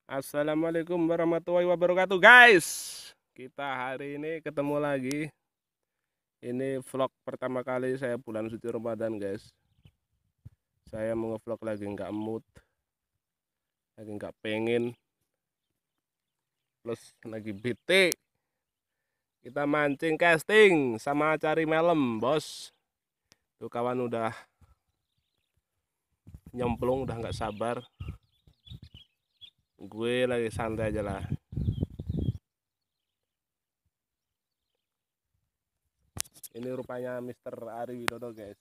Assalamualaikum warahmatullahi wabarakatuh, guys. Kita hari ini ketemu lagi. Ini vlog pertama kali saya bulan suci Ramadan, guys. Saya mau ngevlog lagi nggak mood, lagi nggak pengen, plus lagi bete. Kita mancing casting sama cari malam, bos. Tuh kawan udah nyemplung, udah nggak sabar. Gue lagi santai aja lah. Ini rupanya Mr. Ari Widodo, guys.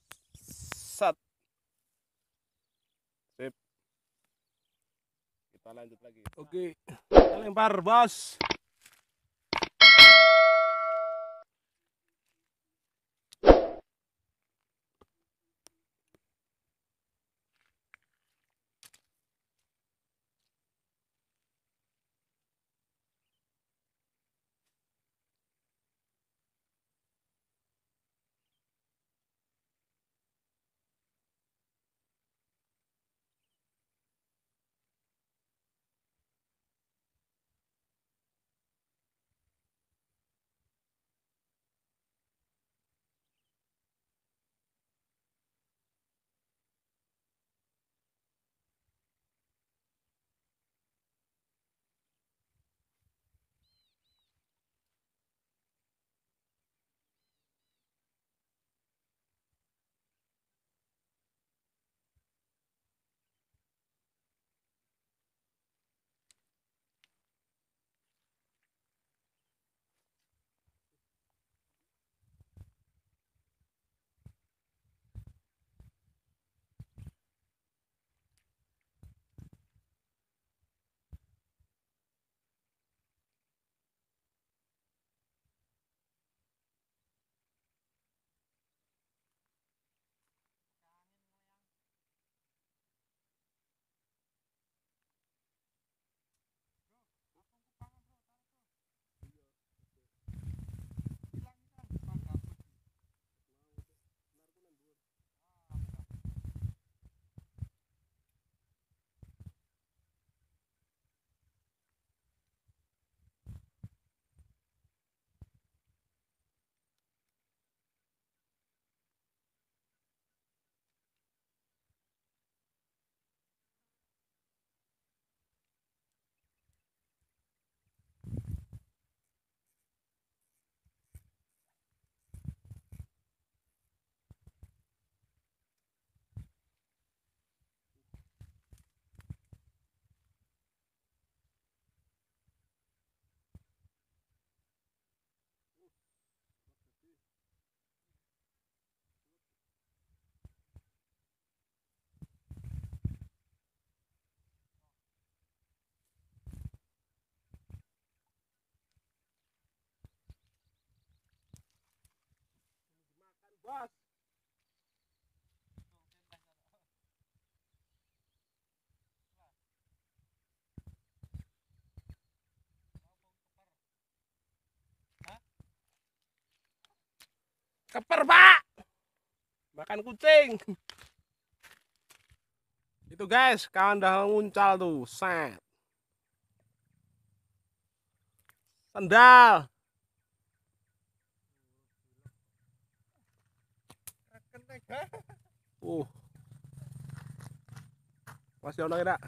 Sat. Sip. Kita lanjut lagi. Oke. Kita lempar, bos. Bos. Keper, Pak. Makan kucing. Itu guys, kawan dah nguncal tuh. Set. Sendal. Uh, masih ono tidak?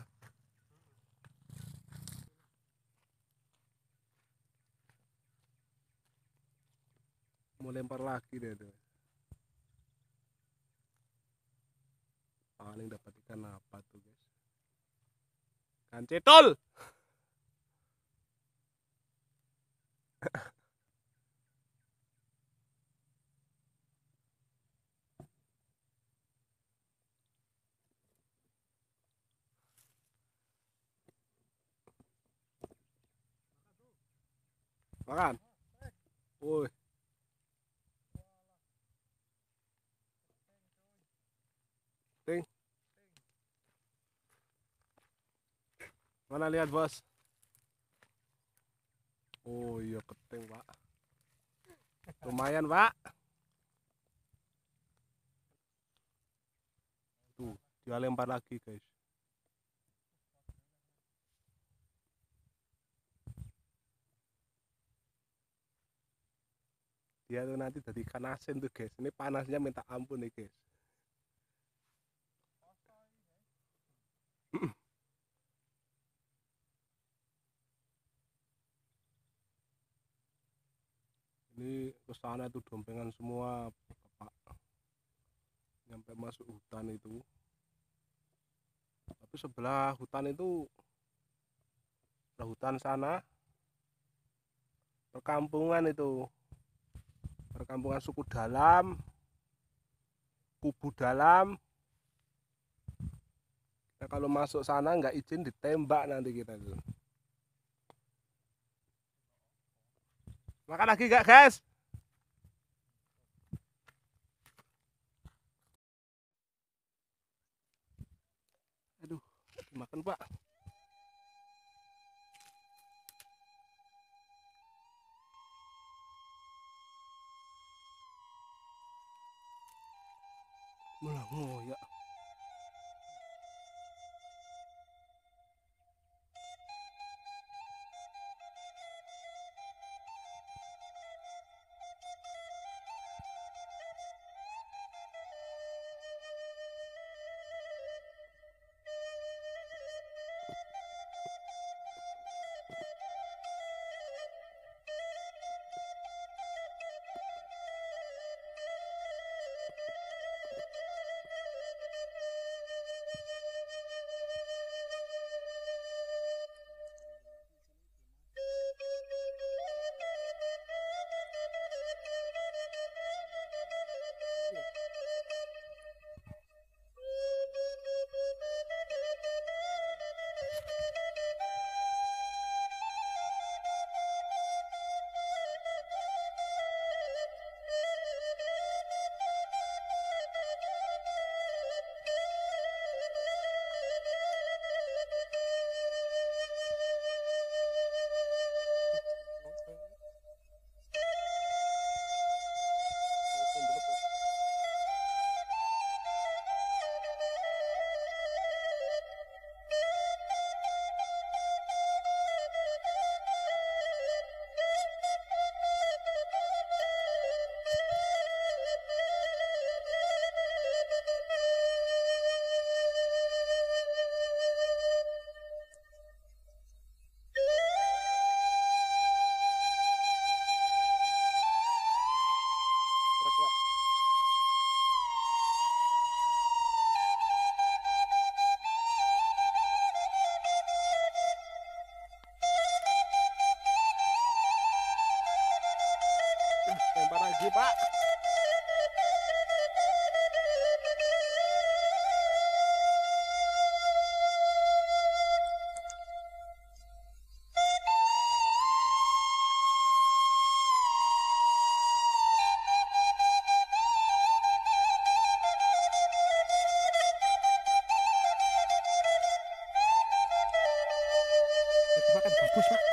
Mau lempar lagi deh tuh. Paling dapat ikan apa tuh, guys? Kan cetul. Makan. Woi, ting. Mana lihat, bos? Oh iya, keting, Pak. Lumayan, Pak. Tuh, dia lempar lagi, guys. dia tuh nanti jadi ikan asin tuh guys. Ini panasnya minta ampun nih guys. Ini kesana itu dompengan semua Pak. Nyampe masuk hutan itu. Tapi sebelah hutan itu, sebelah hutan sana perkampungan itu, perkampungan suku dalam, kubu dalam. Kita kalau masuk sana nggak izin ditembak nanti kita tuh. Makan lagi nggak guys? Aduh, makan Pak. Mulah ngoyak. Lempar lagi Pak. Makan gabus Pak.